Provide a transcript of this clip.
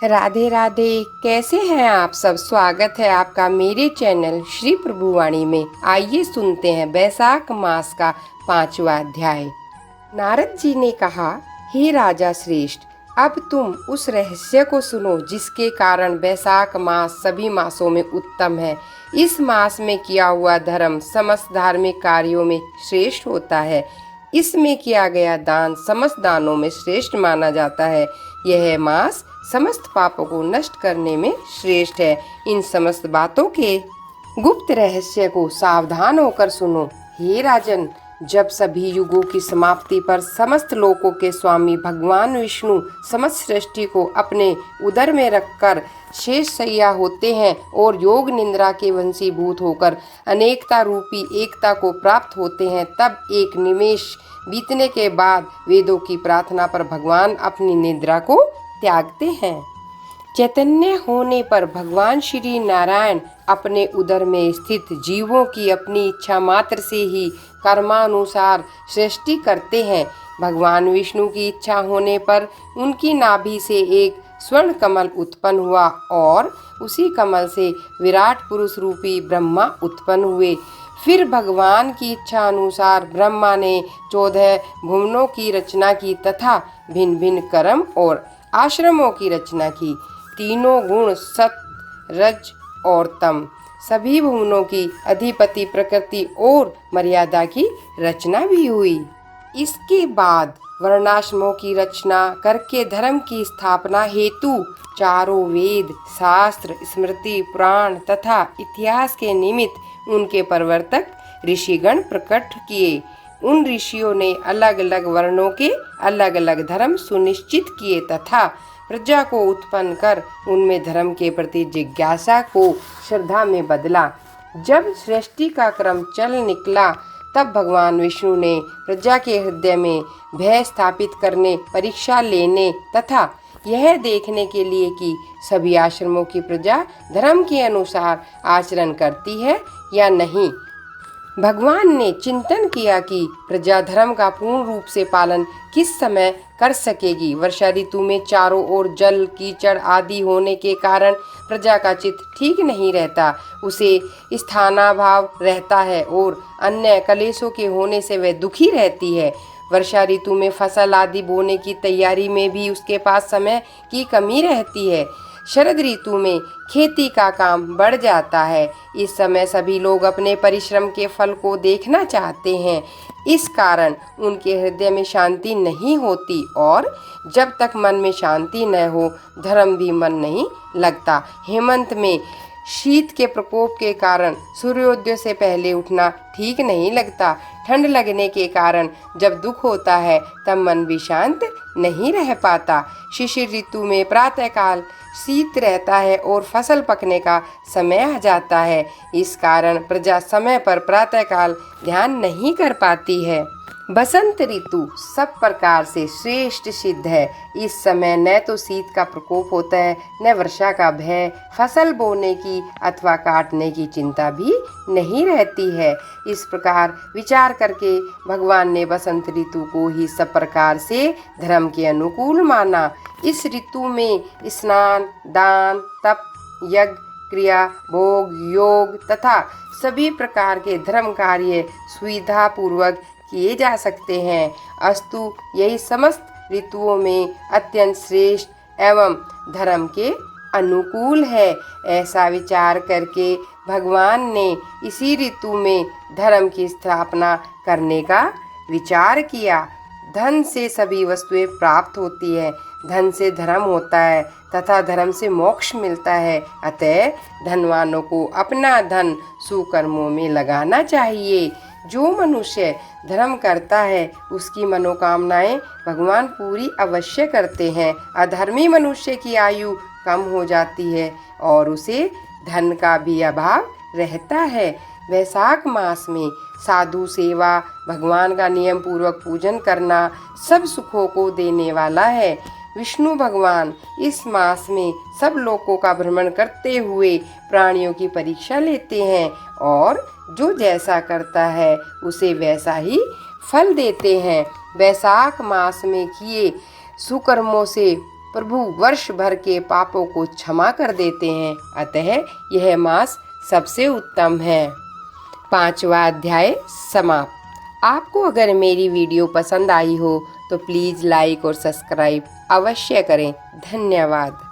राधे राधे। कैसे हैं आप सब? स्वागत है आपका मेरे चैनल श्री प्रभुवाणी में। आइए सुनते हैं बैसाख मास का 5वां अध्याय। नारद जी ने कहा, हे राजा श्रेष्ठ, अब तुम उस रहस्य को सुनो जिसके कारण बैसाख मास सभी मासों में उत्तम है। इस मास में किया हुआ धर्म समस्त धार्मिक कार्यों में श्रेष्ठ होता है। इसमें किया गया दान समस्त दानों में श्रेष्ठ माना जाता है। यह मास समस्त पापों को नष्ट करने में श्रेष्ठ है। इन समस्त बातों के गुप्त रहस्य को सावधान होकर सुनो। हे राजन, जब सभी युगों की समाप्ति पर समस्त लोकों के स्वामी भगवान विष्णु समस्त सृष्टि को अपने उदर में रखकर शेष सैया होते हैं और योग निद्रा के वंशीभूत होकर अनेकता रूपी एकता को प्राप्त होते हैं, तब एक निमेष बीतने के बाद वेदों की प्रार्थना पर भगवान अपनी निद्रा को त्यागते हैं। चैतन्य होने पर भगवान श्री नारायण अपने उदर में स्थित जीवों की अपनी इच्छा मात्र से ही कर्मानुसार सृष्टि करते हैं। भगवान विष्णु की इच्छा होने पर उनकी नाभि से एक स्वर्ण कमल उत्पन्न हुआ और उसी कमल से विराट पुरुष रूपी ब्रह्मा उत्पन्न हुए। फिर भगवान की इच्छा अनुसार ब्रह्मा ने 14 भुवनों की रचना की तथा भिन्न भिन्न कर्म और आश्रमों की रचना की। तीनों गुण सत, रज और तम, सभी भुवनों की अधिपति प्रकृति और मर्यादा की रचना भी हुई। इसके बाद वर्णाश्रमों की रचना करके धर्म की स्थापना हेतु चारों वेद, शास्त्र, स्मृति, पुराण तथा इतिहास के निमित्त उनके प्रवर्तक ऋषिगण प्रकट किए। उन ऋषियों ने अलग अलग वर्णों के अलग अलग धर्म सुनिश्चित किए तथा प्रजा को उत्पन्न कर उनमें धर्म के प्रति जिज्ञासा को श्रद्धा में बदला। जब सृष्टि का क्रम चल निकला, तब भगवान विष्णु ने प्रजा के हृदय में भय स्थापित करने, परीक्षा लेने तथा यह देखने के लिए कि सभी आश्रमों की प्रजा धर्म के अनुसार आचरण करती है या नहीं, भगवान ने चिंतन किया कि प्रजा धर्म का पूर्ण रूप से पालन किस समय कर सकेगी। वर्षा ऋतु में चारों ओर जल, कीचड़ आदि होने के कारण प्रजा का चित्त ठीक नहीं रहता, उसे स्थानाभाव रहता है और अन्य कलेशों के होने से वह दुखी रहती है। वर्षा ऋतु में फसल आदि बोने की तैयारी में भी उसके पास समय की कमी रहती है। शरद ऋतु में खेती का काम बढ़ जाता है। इस समय सभी लोग अपने परिश्रम के फल को देखना चाहते हैं, इस कारण उनके हृदय में शांति नहीं होती और जब तक मन में शांति न हो, धर्म भी मन नहीं लगता। हेमंत में शीत के प्रकोप के कारण सूर्योदय से पहले उठना ठीक नहीं लगता। ठंड लगने के कारण जब दुख होता है तब मन भी शांत नहीं रह पाता। शिशिर ऋतु में प्रातःकाल शीत रहता है और फसल पकने का समय आ जाता है, इस कारण प्रजा समय पर प्रातःकाल ध्यान नहीं कर पाती है। बसंत ऋतु सब प्रकार से श्रेष्ठ सिद्ध है। इस समय न तो शीत का प्रकोप होता है, न वर्षा का भय, फसल बोने की अथवा काटने की चिंता भी नहीं रहती है। इस प्रकार विचार करके भगवान ने बसंत ऋतु को ही सब प्रकार से धर्म के अनुकूल माना। इस ऋतु में स्नान, दान, तप, यज्ञ, क्रिया, भोग, योग तथा सभी प्रकार के धर्म कार्य सुविधा पूर्वक किए जा सकते हैं। अस्तु यही समस्त ऋतुओं में अत्यंत श्रेष्ठ एवं धर्म के अनुकूल है। ऐसा विचार करके भगवान ने इसी ऋतु में धर्म की स्थापना करने का विचार किया। धन से सभी वस्तुएं प्राप्त होती है, धन से धर्म होता है तथा धर्म से मोक्ष मिलता है। अतः धनवानों को अपना धन सुकर्मों में लगाना चाहिए। जो मनुष्य धर्म करता है उसकी मनोकामनाएं भगवान पूरी अवश्य करते हैं। अधर्मी मनुष्य की आयु कम हो जाती है और उसे धन का भी अभाव रहता है। वैशाख मास में साधु सेवा, भगवान का नियम पूर्वक पूजन करना सब सुखों को देने वाला है। विष्णु भगवान इस मास में सब लोकों का भ्रमण करते हुए प्राणियों की परीक्षा लेते हैं और जो जैसा करता है उसे वैसा ही फल देते हैं। वैशाख मास में किए सुकर्मों से प्रभु वर्ष भर के पापों को क्षमा कर देते हैं, अतः यह मास सबसे उत्तम है। 5वां अध्याय समाप्त। आपको अगर मेरी वीडियो पसंद आई हो तो प्लीज़ लाइक और सब्सक्राइब अवश्य करें। धन्यवाद।